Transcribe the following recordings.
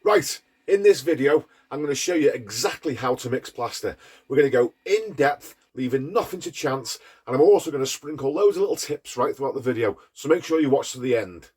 Right, in this video, I'm going to show you exactly how to mix plaster. We're going to go in depth, leaving nothing to chance, and I'm also going to sprinkle loads of little tips right throughout the video, so make sure you watch to the end.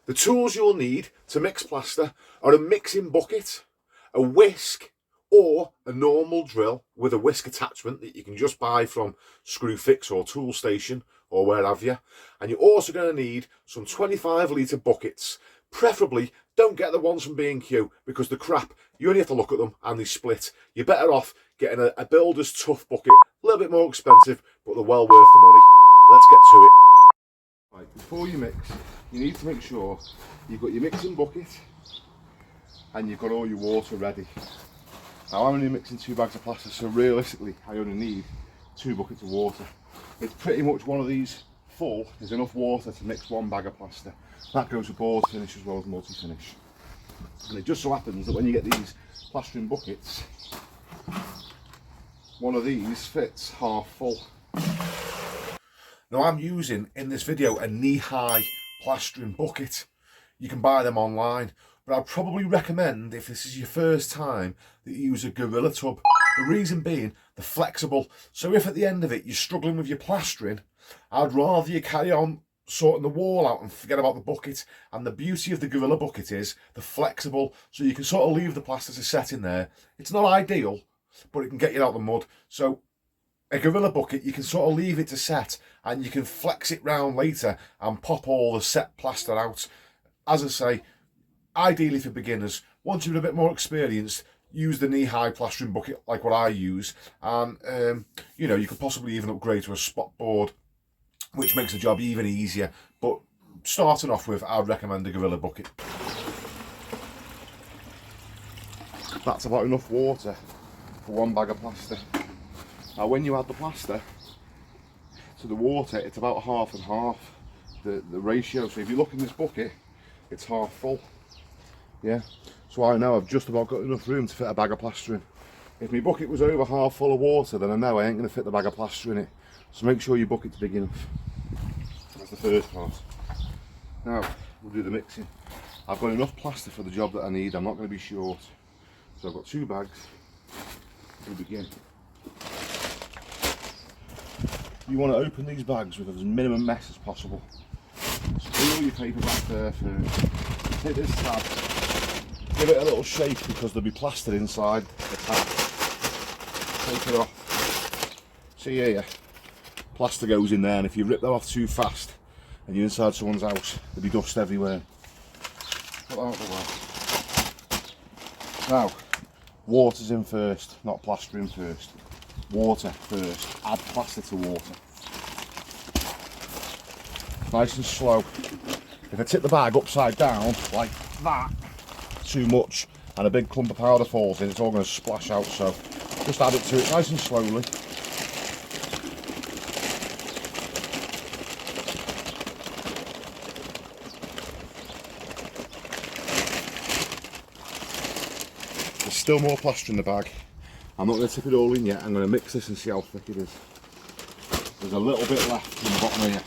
The tools you'll need to mix plaster are a mixing bucket, a whisk, or a normal drill with a whisk attachment that you can just buy from Screwfix or Toolstation or where have you. And you're also going to need some 25-litre buckets. Preferably don't get the ones from B&Q because they're crap. You only have to look at them and they split. You're better off getting a builder's tough bucket, a little bit more expensive, but they're well worth the money. Let's get to it. Right, before you mix, you need to make sure you've got your mixing bucket and you've got all your water ready. Now I'm only mixing 2 bags of plaster, so realistically I only need 2 buckets of water. It's pretty much one of these full is enough water to mix 1 bag of plaster. That goes for board finish as well as multi-finish. And it just so happens that when you get these plastering buckets, one of these fits half full. Now I'm using in this video a knee-high plastering bucket. You can buy them online, but I'd probably recommend, if this is your first time, that you use a Gorilla tub. The reason being, they're flexible, so if at the end of it you're struggling with your plastering, I'd rather you carry on sorting the wall out and forget about the bucket. And the beauty of the Gorilla bucket is they're flexible, so you can sort of leave the plaster to set in there. It's not ideal, but it can get you out of the mud. So a Gorilla bucket, you can sort of leave it to set and you can flex it round later and pop all the set plaster out. As I say, ideally for beginners, once you're a bit more experienced, use the knee-high plastering bucket like what I use, and you know, you could possibly even upgrade to a spot board, which makes the job even easier. But starting off with, I'd recommend a Gorilla bucket. That's about enough water for 1 bag of plaster. Now when you add the plaster to the water, it's about half and half, the ratio. So if you look in this bucket, it's half full. Yeah, so I know I've just about got enough room to fit a bag of plaster in. If my bucket was over half full of water, then I know I ain't going to fit the bag of plaster in it. So make sure your bucket's big enough. That's the first part. Now we'll do the mixing. I've got enough plaster for the job that I need. I'm not going to be short. So I've got 2 bags. We'll begin. You want to open these bags with as minimum mess as possible. So put all your paper back there first. Take this tab. Give it a little shake because there'll be plaster inside the tab. Take it off. See here, plaster goes in there, and if you rip that off too fast and you're inside someone's house, there'll be dust everywhere. Put that out the way. Now, water's in first, not plastering first. Water first. Add plaster to water. Nice and slow. If I tip the bag upside down like that, too much, and a big clump of powder falls in, it's all going to splash out. So just add it to it nice and slowly. There's still more plaster in the bag. I'm not going to tip it all in yet. I'm going to mix this and see how thick it is. There's a little bit left in the bottom here.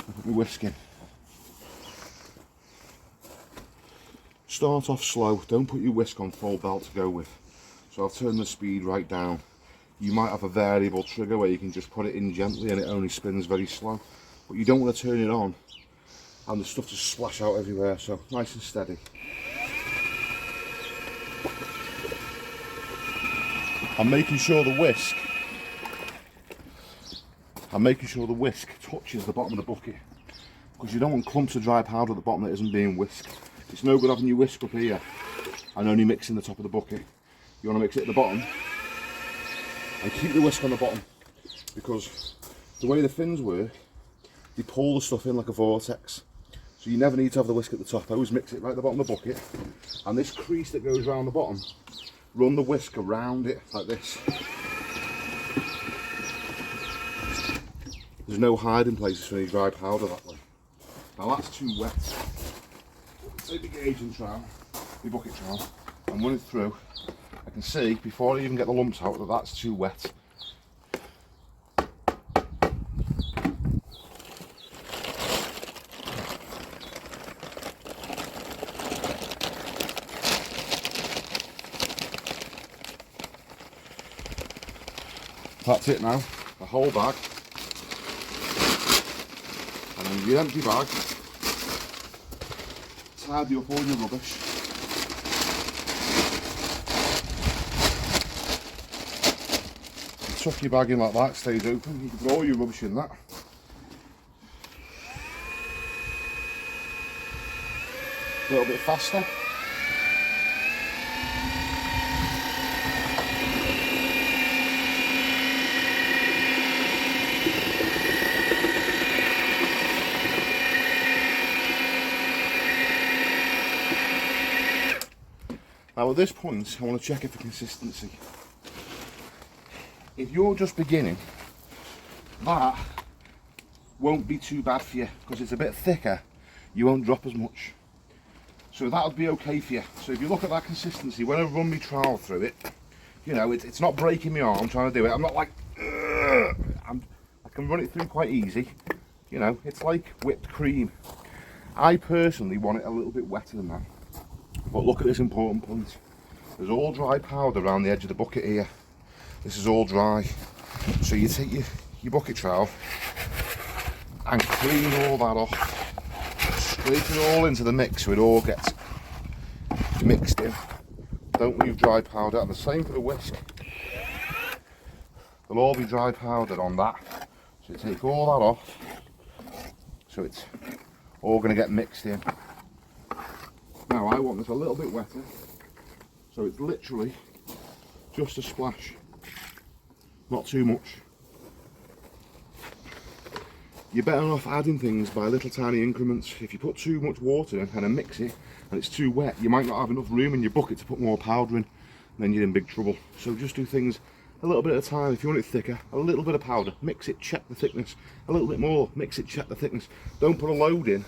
Look at me whisking. Start off slow. Don't put your whisk on full belt to go with. So I'll turn the speed right down. You might have a variable trigger where you can just put it in gently and it only spins very slow. But you don't want to turn it on and the stuff just splash out everywhere. So nice and steady. I'm making sure the whisk touches the bottom of the bucket, because you don't want clumps of dry powder at the bottom that isn't being whisked. It's no good having your whisk up here and only mixing the top of the bucket. You want to mix it at the bottom and keep the whisk on the bottom, because the way the fins work, they pull the stuff in like a vortex. So you never need to have the whisk at the top. I always mix it right at the bottom of the bucket, and this crease that goes around the bottom, run the whisk around it like this. There's no hiding places for any dry powder that way. Now that's too wet. Take the gauge and trowel, the bucket trowel, and run it through. I can see before I even get the lumps out that that's too wet. That's it now, the whole bag. And then your empty bag, tidy up all your rubbish. You tuck your bag in like that, it stays open, you can put all your rubbish in that. A little bit faster. Now at this point, I want to check it for consistency. If you're just beginning, that won't be too bad for you because it's a bit thicker, you won't drop as much. So that would be okay for you. So if you look at that consistency, when I run my trowel through it, you know, it's not breaking my arm trying to do it. I'm not like, I can run it through quite easy. You know, it's like whipped cream. I personally want it a little bit wetter than that. But look at this important point. There's all dry powder around the edge of the bucket here. This is all dry. So you take your bucket trowel and clean all that off. Scrape it all into the mix so it all gets mixed in. Don't leave dry powder. And the same for the whisk. There'll all be dry powder on that. So you take all that off. So it's all going to get mixed in. Now I want this a little bit wetter, so it's literally just a splash, not too much. You're better off adding things by little tiny increments. If you put too much water in and then mix it and it's too wet, you might not have enough room in your bucket to put more powder in, and then you're in big trouble. So just do things a little bit at a time. If you want it thicker, a little bit of powder, mix it, check the thickness, a little bit more, mix it, check the thickness. Don't put a load in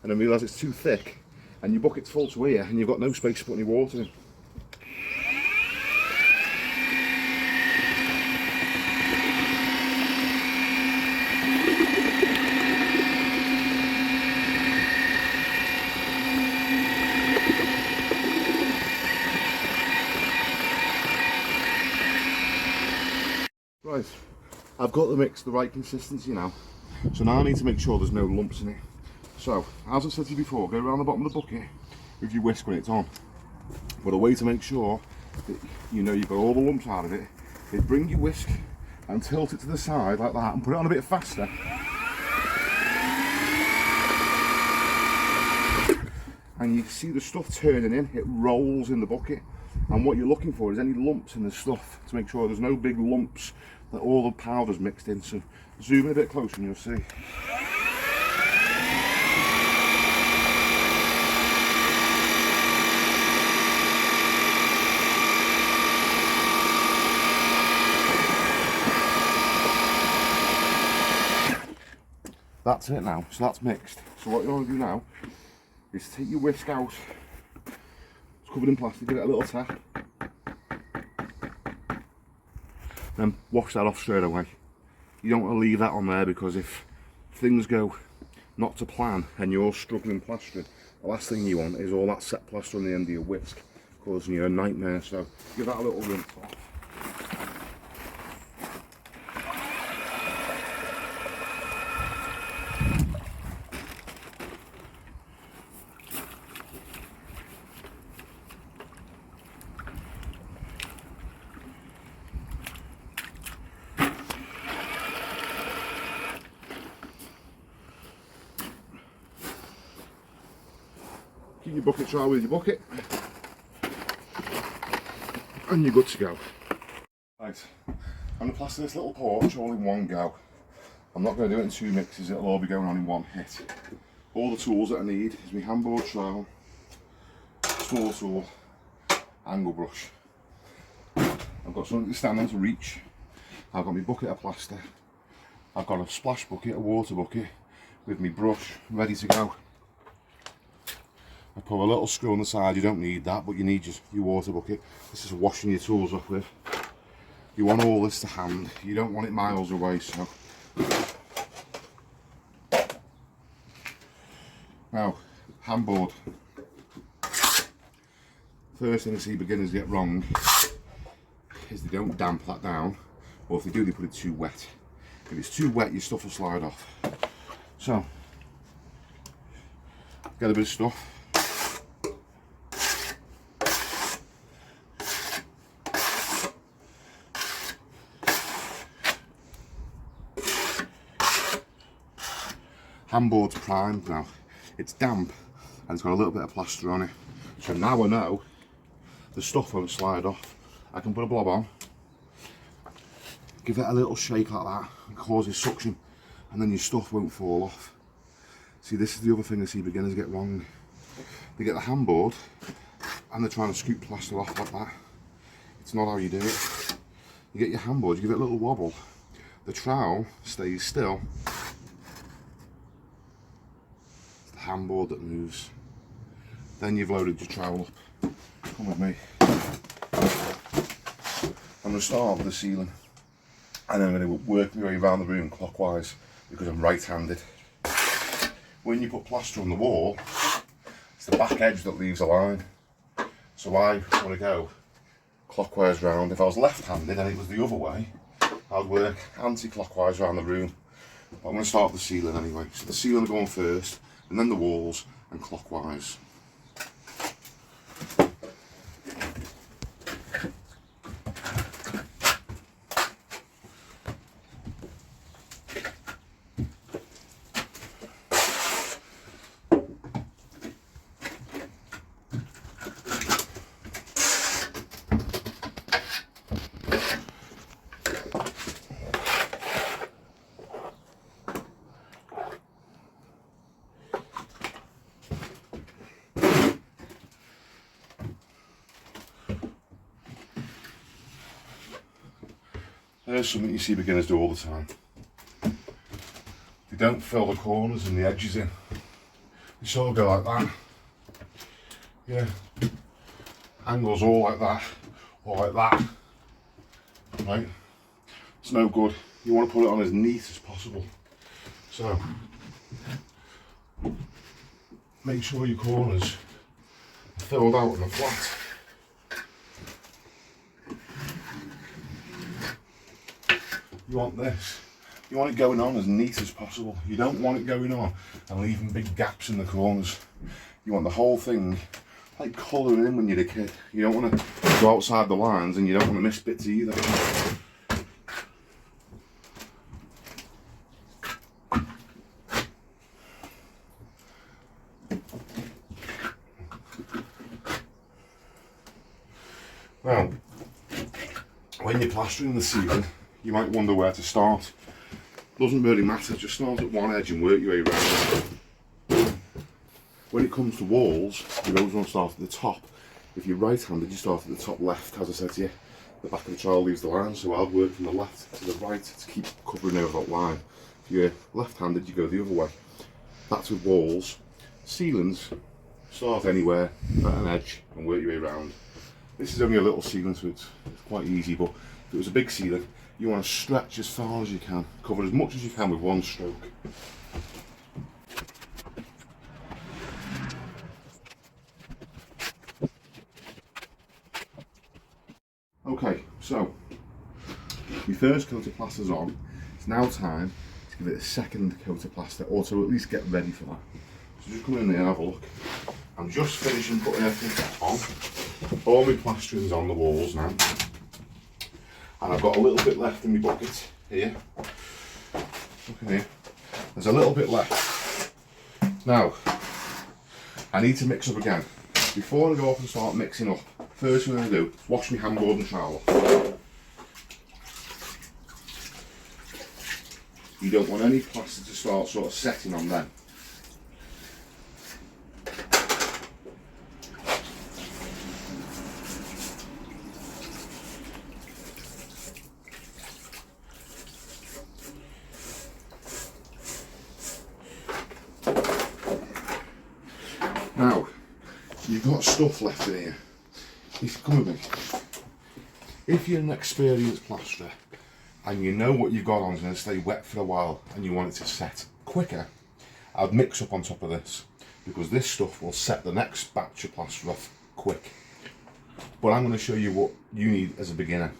and then realise it's too thick and your bucket's full to here and you've got no space to put any water in. Right, I've got the mix the right consistency now, so now I need to make sure there's no lumps in it. So, as I said to you before, go around the bottom of the bucket with your whisk when it's on. But a way to make sure that you know you've got all the lumps out of it is bring your whisk and tilt it to the side like that and put it on a bit faster. And you see the stuff turning in, it rolls in the bucket. And what you're looking for is any lumps in the stuff to make sure there's no big lumps that all the powder's mixed in. So zoom in a bit closer and you'll see. That's it now, so that's mixed. So what you want to do now is take your whisk out. It's covered in plastic, give it a little tap. Then wash that off straight away. You don't want to leave that on there because if things go not to plan and you're struggling plastering, the last thing you want is all that set plaster on the end of your whisk causing you a nightmare. So give that a little rinse off. Keep your bucket dry with your bucket and you're good to go. Right, I'm going to plaster this little porch all in one go. I'm not going to do it in two mixes, it'll all be going on in one hit. All the tools that I need is my handboard trowel, small tool, angle brush. I've got something to stand on to reach. I've got my bucket of plaster. I've got a splash bucket, a water bucket with my brush ready to go. I put a little screw on the side, you don't need that, but you need your water bucket. This is washing your tools off with. You want all this to hand, you don't want it miles away, so. Now, handboard. First thing I see beginners get wrong is they don't damp that down or if they do, they put it too wet. If it's too wet, your stuff will slide off. So, get a bit of stuff. Handboard's primed now. It's damp and it's got a little bit of plaster on it. So now I know the stuff won't slide off. I can put a blob on, give it a little shake like that, and causes suction, and then your stuff won't fall off. See, this is the other thing I see beginners get wrong. They get the handboard and they're trying to scoop plaster off like that. It's not how you do it. You get your handboard, you give it a little wobble. The trowel stays still. It's the handboard that moves. Then you've loaded your trowel up. Come with me. I'm going to start with the ceiling, and then I'm going to work my way around the room clockwise because I'm right-handed. When you put plaster on the wall, it's the back edge that leaves a line. So I want to go clockwise round. If I was left-handed and it was the other way, I'd work anti-clockwise around the room. But I'm going to start with the ceiling anyway. So the ceiling will go on first, and then the walls, and clockwise. There's something you see beginners do all the time. They don't fill the corners and the edges in. They sort of go like that. Yeah. Angles all like that, or like that. Right? It's no good. You want to put it on as neat as possible. So, make sure your corners are filled out and are flat. You want this. You want it going on as neat as possible. You don't want it going on and leaving big gaps in the corners. You want the whole thing like colouring in when you're a kid. You don't want to go outside the lines and you don't want to miss bits either. Well, when you're plastering the ceiling, you might wonder where to start. Doesn't really matter, just start at one edge and work your way around. When it comes to walls, you always want to start at the top. If you're right-handed, you start at the top left, as I said to you. The back of the trowel leaves the line, so I'll work from the left to the right to keep covering over that line. If you're left-handed, you go the other way. That's with walls. Ceilings, start anywhere at an edge and work your way around. This is only a little ceiling, so it's quite easy, but if it was a big ceiling, you want to stretch as far as you can, cover as much as you can with one stroke. Okay, so your first coat of plaster's on. It's now time to give it a second coat of plaster, or to at least get ready for that. So just come in there and have a look. I'm just finishing putting everything on. All my plastering's on the walls now. And I've got a little bit left in my bucket here. Look at here. There's a little bit left. Now, I need to mix up again. Before I go off and start mixing up, first thing I'm going to do is wash my handboard and trowel off. You don't want any plaster to start sort of setting on them. Now, you've got stuff left in here. Come with me. If you're an experienced plasterer and you know what you've got on is going to stay wet for a while and you want it to set quicker, I'd mix up on top of this, because this stuff will set the next batch of plaster off quick. But I'm going to show you what you need as a beginner.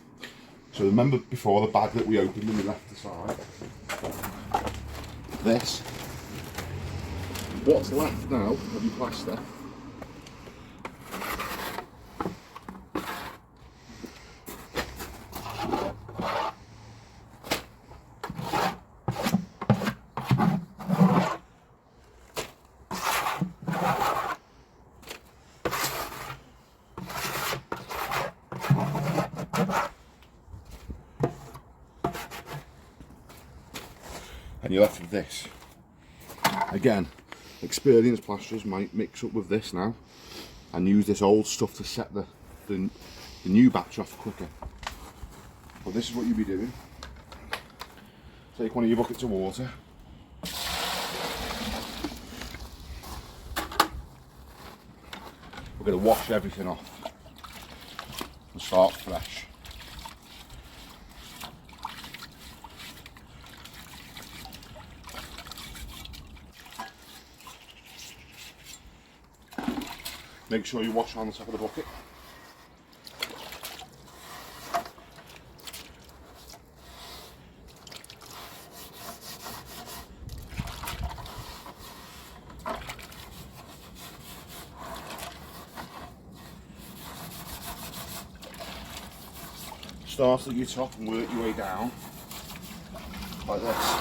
So remember before the bag that we opened and we left aside? This. What's left now of your plaster and you're left with this. Again, experienced plasterers might mix up with this now and use this old stuff to set the new batch off quicker. But this is what you'll be doing. Take one of your buckets of water. We're going to wash everything off and start fresh. Make sure you wash on the top of the bucket. Start at your top and work your way down like this.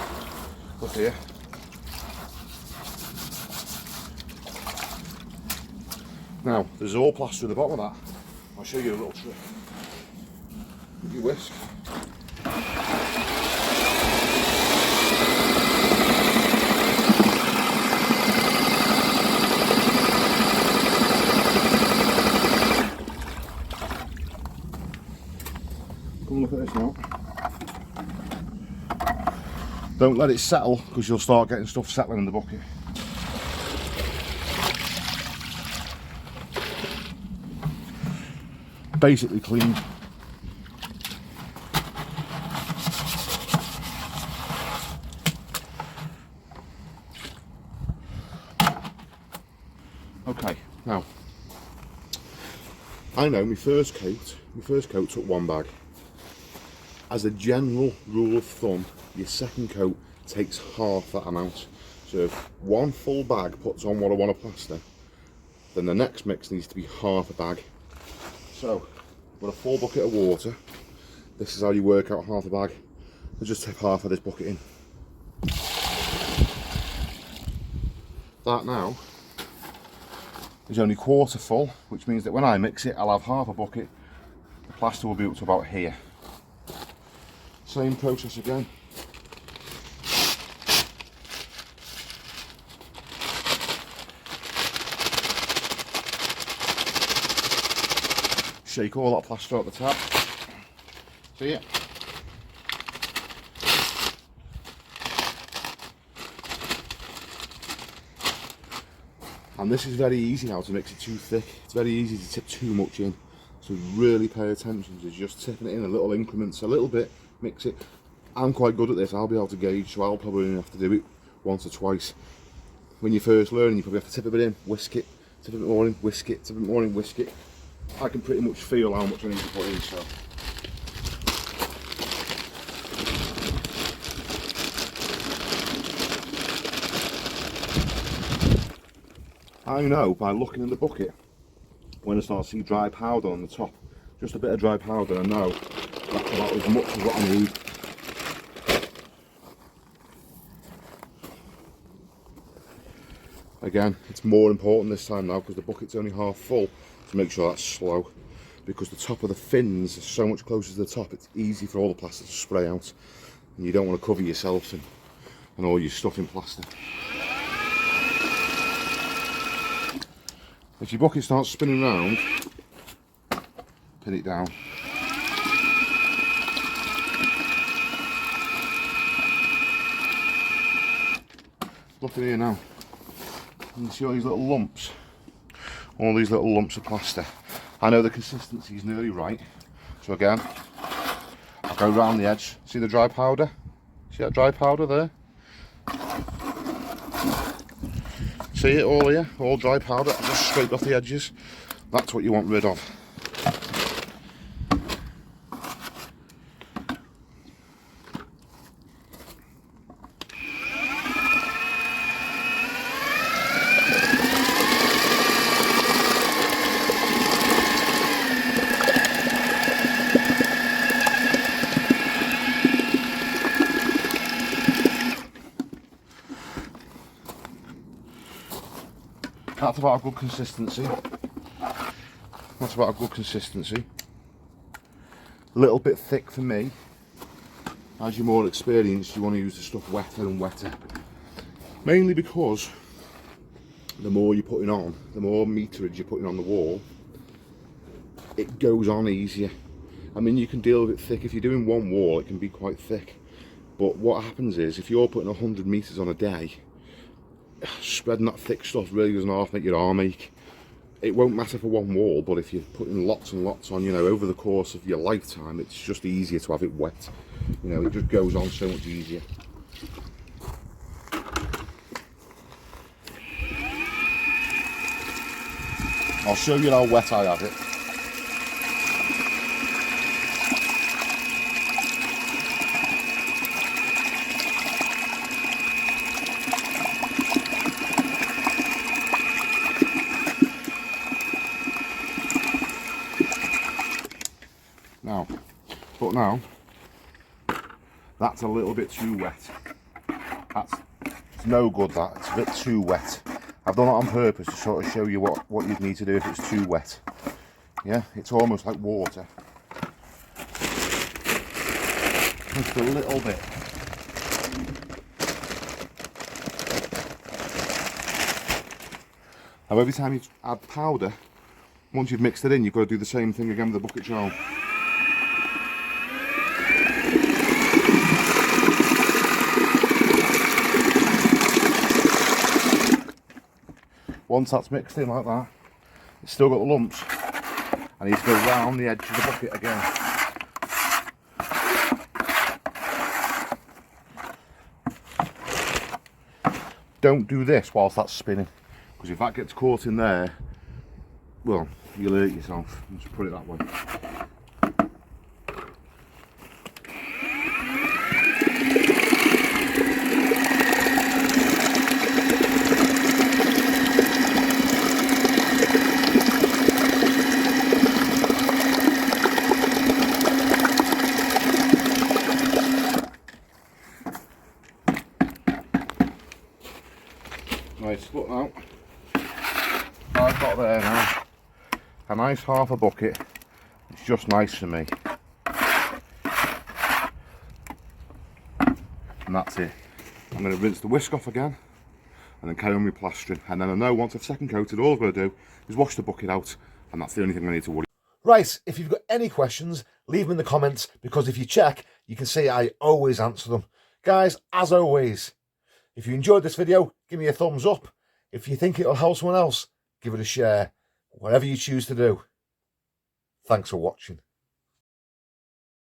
Up here. Now, there's all plaster at the bottom of that. I'll show you a little trick. With your whisk. Come and look at this now. Don't let it settle because you'll start getting stuff settling in the bucket. Basically clean. Okay, now I know my first coat took one bag. As a general rule of thumb, your second coat takes half that amount. So if one full bag puts on what I want to plaster, then the next mix needs to be half a bag. So, with a full bucket of water, this is how you work out half a bag. I'll just tip half of this bucket in. That now is only quarter full, which means that when I mix it, I'll have half a bucket. The plaster will be up to about here. Same process again. Shake all that plaster out the tap. See it? And this is very easy now to mix it too thick. It's very easy to tip too much in. So really pay attention to just tipping it in a little increments, a little bit, mix it. I'm quite good at this, I'll be able to gauge, so I'll probably only have to do it once or twice. When you're first learning, you probably have to tip a bit in, whisk it, tip a bit more in, whisk it, tip a bit more in, whisk it. I can pretty much feel how much I need to put in, so. I know by looking in the bucket, when I start to see dry powder on the top, just a bit of dry powder, I know that's about as much as what I need. Again, it's more important this time now because the bucket's only half full to make sure that's slow, because the top of the fins is so much closer to the top, it's easy for all the plaster to spray out and you don't want to cover yourself and all your stuff in plaster. If your bucket starts spinning round, pin it down. Look at here now. You can see all these little lumps. All these little lumps of plaster. I know the consistency is nearly right. So again, I'll go round the edge. See the dry powder? See that dry powder there? See it all here? All dry powder. I just scraped off the edges. That's what you want rid of. That's about a good consistency. That's about a good consistency. A little bit thick for me. As you're more experienced, you want to use the stuff wetter and wetter. Mainly because the more you're putting on, the more meterage you're putting on the wall, it goes on easier. I mean, you can deal with it thick. If you're doing one wall, it can be quite thick. But what happens is, if you're putting 100 metres on a day, spreading that thick stuff really doesn't half make your arm ache. It won't matter for one wall, but if you're putting lots and lots on, you know, over the course of your lifetime, it's just easier to have it wet. You know, it just goes on so much easier. I'll show you how wet I have it. Now, that's a little bit too wet. It's no good, that. It's a bit too wet. I've done it on purpose to sort of show you what you'd need to do if it's too wet. Yeah, it's almost like water. Just a little bit. Now every time you add powder, once you've mixed it in, you've got to do the same thing again with the bucket shovel. Once that's mixed in like that, it's still got the lumps. I need to go round the edge of the bucket again. Don't do this whilst that's spinning, because if that gets caught in there, well, you'll hurt yourself. Let's put it that way. Right, look now, I've got there now a nice half a bucket. It's just nice for me, and that's it. I'm going to rinse the whisk off again and then carry on with plastering, and then I know once I've second coated, all I've got to do is wash the bucket out, and that's the only thing I need to worry about. Right, if you've got any questions, leave them in the comments, because if you check, you can see I always answer them. Guys, as always, if you enjoyed this video, give me a thumbs up. If you think it'll help someone else, give it a share. Whatever you choose to do. Thanks for watching.